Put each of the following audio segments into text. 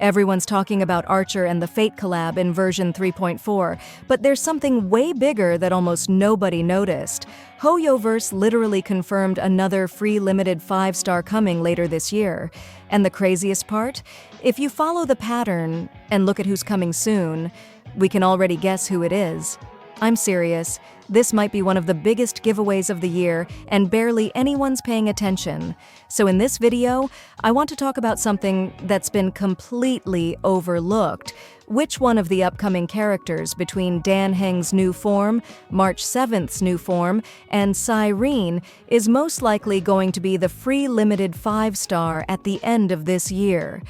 Everyone's talking about Archer and the Fate collab in version 3.4, but there's something way bigger that almost nobody noticed. HoYoverse literally confirmed another free limited 5-star coming later this year. And the craziest part? If you follow the pattern and look at who's coming soon, we can already guess who it is. I'm serious. This might be one of the biggest giveaways of the year, and barely anyone's paying attention. So in this video, I want to talk about something that's been completely overlooked. Which one of the upcoming characters between Dan Heng's new form, March 7th's new form, and Syrene is most likely going to be the free limited 5-star at the end of this year?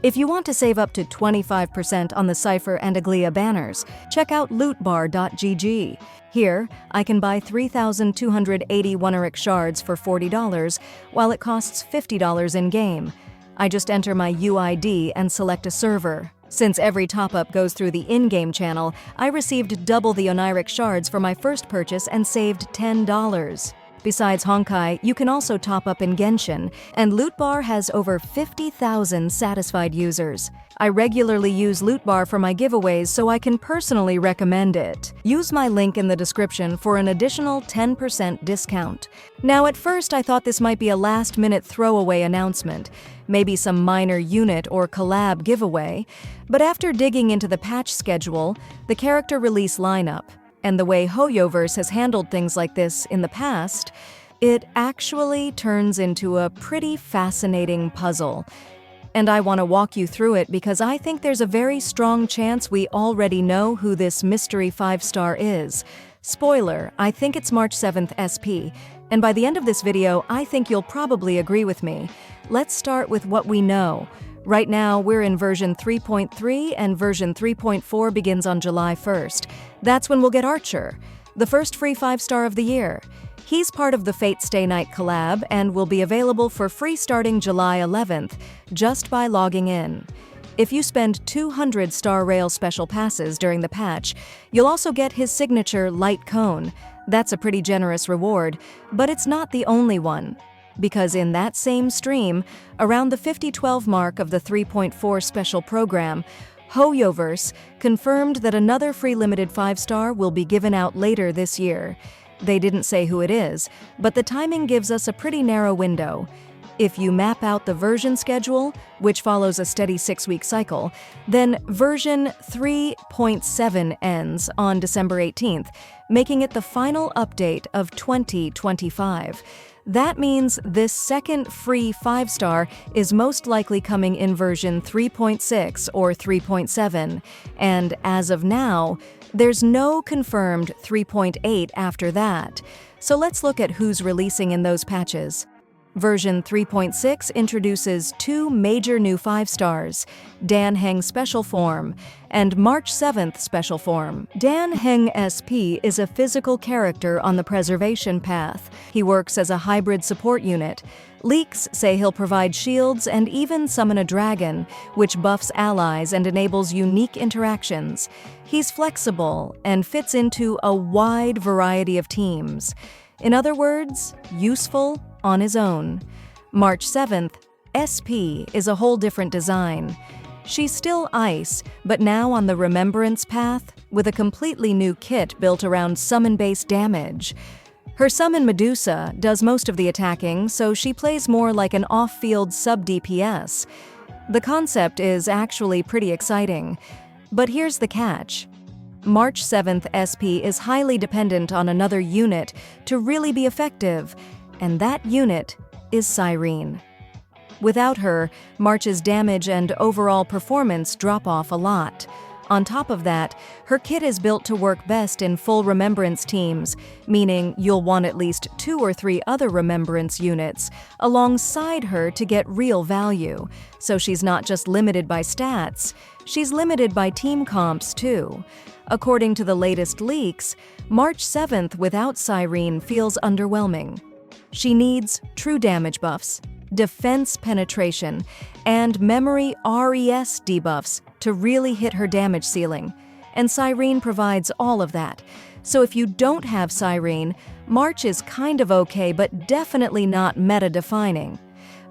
If you want to save up to 25% on the Cypher and Aglia banners, check out lootbar.gg. Here, I can buy 3,280 Oneiric shards for $40, while it costs $50 in-game. I just enter my UID and select a server. Since every top-up goes through the in-game channel, I received double the Oneiric shards for my first purchase and saved $10. Besides Honkai, you can also top up in Genshin, and Lootbar has over 50,000 satisfied users. I regularly use Lootbar for my giveaways, so I can personally recommend it. Use my link in the description for an additional 10% discount. Now, at first I thought this might be a last-minute throwaway announcement, maybe some minor unit or collab giveaway, but after digging into the patch schedule, the character release lineup, and the way HoYoverse has handled things like this in the past, it actually turns into a pretty fascinating puzzle. And I want to walk you through it because I think there's a very strong chance we already know who this mystery 5-star is. Spoiler, I think it's March 7th SP, and by the end of this video, I think you'll probably agree with me. Let's start with what we know. Right now, we're in version 3.3, and version 3.4 begins on July 1st. That's when we'll get Archer, the first free 5-star of the year. He's part of the Fate Stay Night collab and will be available for free starting July 11th, just by logging in. If you spend 200 Star Rail special passes during the patch, you'll also get his signature Light Cone. That's a pretty generous reward, but it's not the only one. Because in that same stream, around the 5012 mark of the 3.4 special program, HoYoverse confirmed that another free limited 5-star will be given out later this year. They didn't say who it is, but the timing gives us a pretty narrow window. If you map out the version schedule, which follows a steady 6-week cycle, then version 3.7 ends on December 18th, making it the final update of 2025. That means this second free 5-star is most likely coming in version 3.6 or 3.7, and as of now, there's no confirmed 3.8 after that. So let's look at who's releasing in those patches. Version 3.6 introduces 2 major new 5-stars, Dan Heng Special Form and March 7th Special Form. Dan Heng SP is a physical character on the preservation path. He works as a hybrid support unit. Leaks say he'll provide shields and even summon a dragon, which buffs allies and enables unique interactions. He's flexible and fits into a wide variety of teams. In other words, useful on his own. March 7th, SP is a whole different design. She's still ice, but now on the Remembrance path, with a completely new kit built around summon-based damage. Her summon Medusa does most of the attacking, so she plays more like an off-field sub-DPS. The concept is actually pretty exciting. But here's the catch. March 7th SP is highly dependent on another unit to really be effective, and that unit is Syrene. Without her, March's damage and overall performance drop off a lot. On top of that, her kit is built to work best in full Remembrance teams, meaning you'll want at least 2 or 3 other Remembrance units alongside her to get real value. So she's not just limited by stats, she's limited by team comps too. According to the latest leaks, March 7th without Syrene feels underwhelming. She needs true damage buffs, defense penetration, and memory RES debuffs to really hit her damage ceiling, and Syrene provides all of that. So if you don't have Syrene, March is kind of okay but definitely not meta-defining.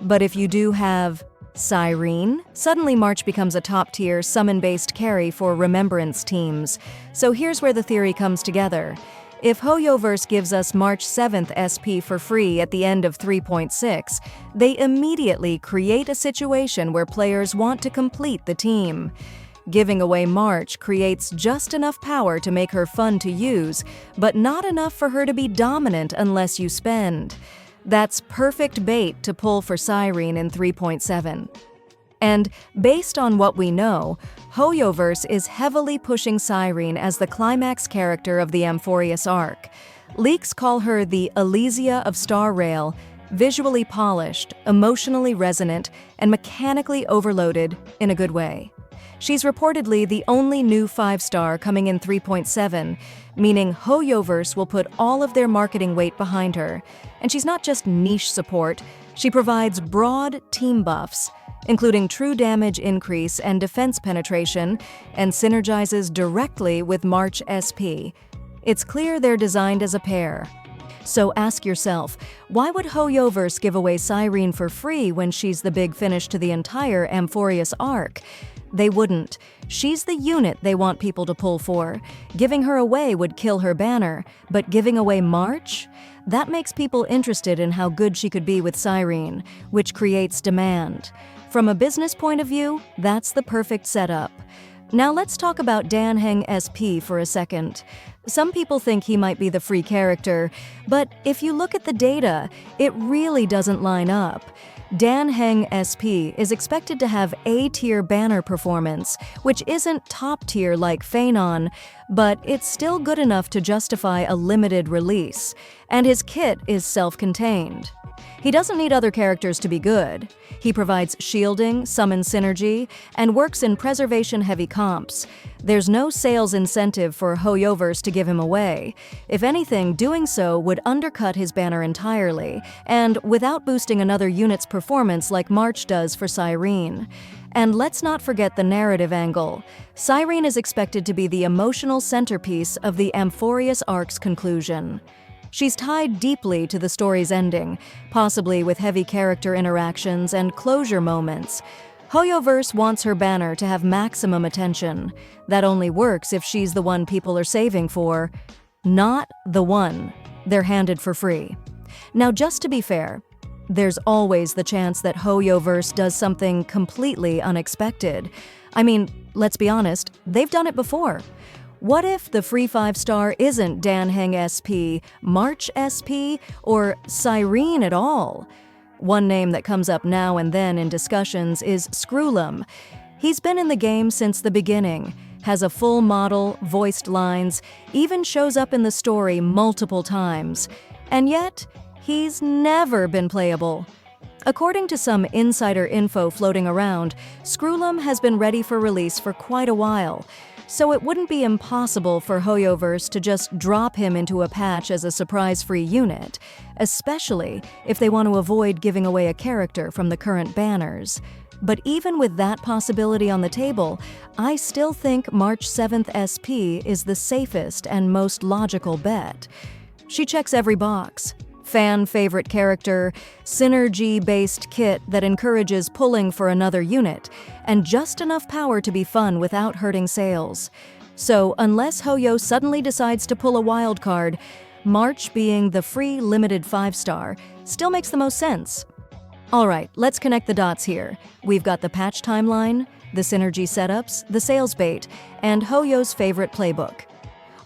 But if you do have Syrene? Suddenly March becomes a top-tier, summon-based carry for Remembrance teams. So here's where the theory comes together. If HoYoverse gives us March 7th SP for free at the end of 3.6, they immediately create a situation where players want to complete the team. Giving away March creates just enough power to make her fun to use, but not enough for her to be dominant unless you spend. That's perfect bait to pull for Syrene in 3.7. And based on what we know, HoYoverse is heavily pushing Syrene as the climax character of the Amphoreus arc. Leaks call her the Elysia of Star Rail, visually polished, emotionally resonant, and mechanically overloaded in a good way. She's reportedly the only new 5-star coming in 3.7, meaning HoYoverse will put all of their marketing weight behind her. And she's not just niche support, she provides broad team buffs, including true damage increase and defense penetration, and synergizes directly with March SP. It's clear they're designed as a pair. So ask yourself, why would HoYoverse give away Syrene for free when she's the big finish to the entire Amphoreus arc? They wouldn't. She's the unit they want people to pull for. Giving her away would kill her banner, but giving away March? That makes people interested in how good she could be with Syrene, which creates demand. From a business point of view, that's the perfect setup. Now let's talk about Dan Heng SP for a second. Some people think he might be the free character, but if you look at the data, it really doesn't line up. Dan Heng SP is expected to have A-tier banner performance, which isn't top-tier like Phanon, but it's still good enough to justify a limited release, and his kit is self-contained. He doesn't need other characters to be good. He provides shielding, summon synergy, and works in preservation-heavy comps. There's no sales incentive for HoYoverse to give him away. If anything, doing so would undercut his banner entirely, and without boosting another unit's performance like March does for Syrene. And let's not forget the narrative angle. Syrene is expected to be the emotional centerpiece of the Amphoreus arc's conclusion. She's tied deeply to the story's ending, possibly with heavy character interactions and closure moments. HoYoverse wants her banner to have maximum attention. That only works if she's the one people are saving for. Not the one they're handed for free. Now, just to be fair, there's always the chance that HoYoverse does something completely unexpected. I mean, let's be honest, they've done it before. What if the free 5-star isn't Dan Heng SP, March SP, or Syrene at all? One name that comes up now and then in discussions is Screwlum. He's been in the game since the beginning, has a full model, voiced lines, even shows up in the story multiple times. And yet, he's never been playable. According to some insider info floating around, Screwlum has been ready for release for quite a while. So it wouldn't be impossible for HoYoverse to just drop him into a patch as a surprise-free unit, especially if they want to avoid giving away a character from the current banners. But even with that possibility on the table, I still think March 7th SP is the safest and most logical bet. She checks every box. Fan-favorite character, synergy-based kit that encourages pulling for another unit, and just enough power to be fun without hurting sales. So unless HoYo suddenly decides to pull a wild card, March being the free limited 5-star still makes the most sense. Alright, let's connect the dots here. We've got the patch timeline, the synergy setups, the sales bait, and HoYo's favorite playbook.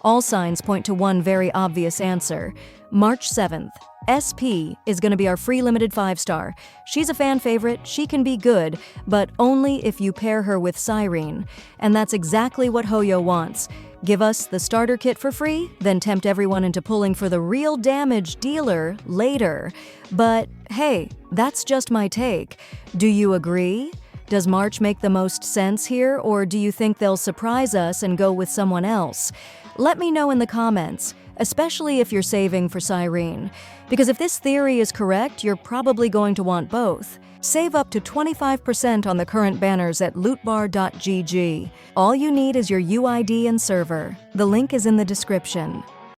All signs point to one very obvious answer. March 7th. SP is going to be our free limited 5-star. She's a fan favorite, she can be good, but only if you pair her with Syrene. And that's exactly what HoYo wants. Give us the starter kit for free, then tempt everyone into pulling for the real damage dealer later. But hey, that's just my take. Do you agree? Does March make the most sense here, or do you think they'll surprise us and go with someone else? Let me know in the comments, especially if you're saving for Syrene. Because if this theory is correct, you're probably going to want both. Save up to 25% on the current banners at lootbar.gg. All you need is your UID and server. The link is in the description.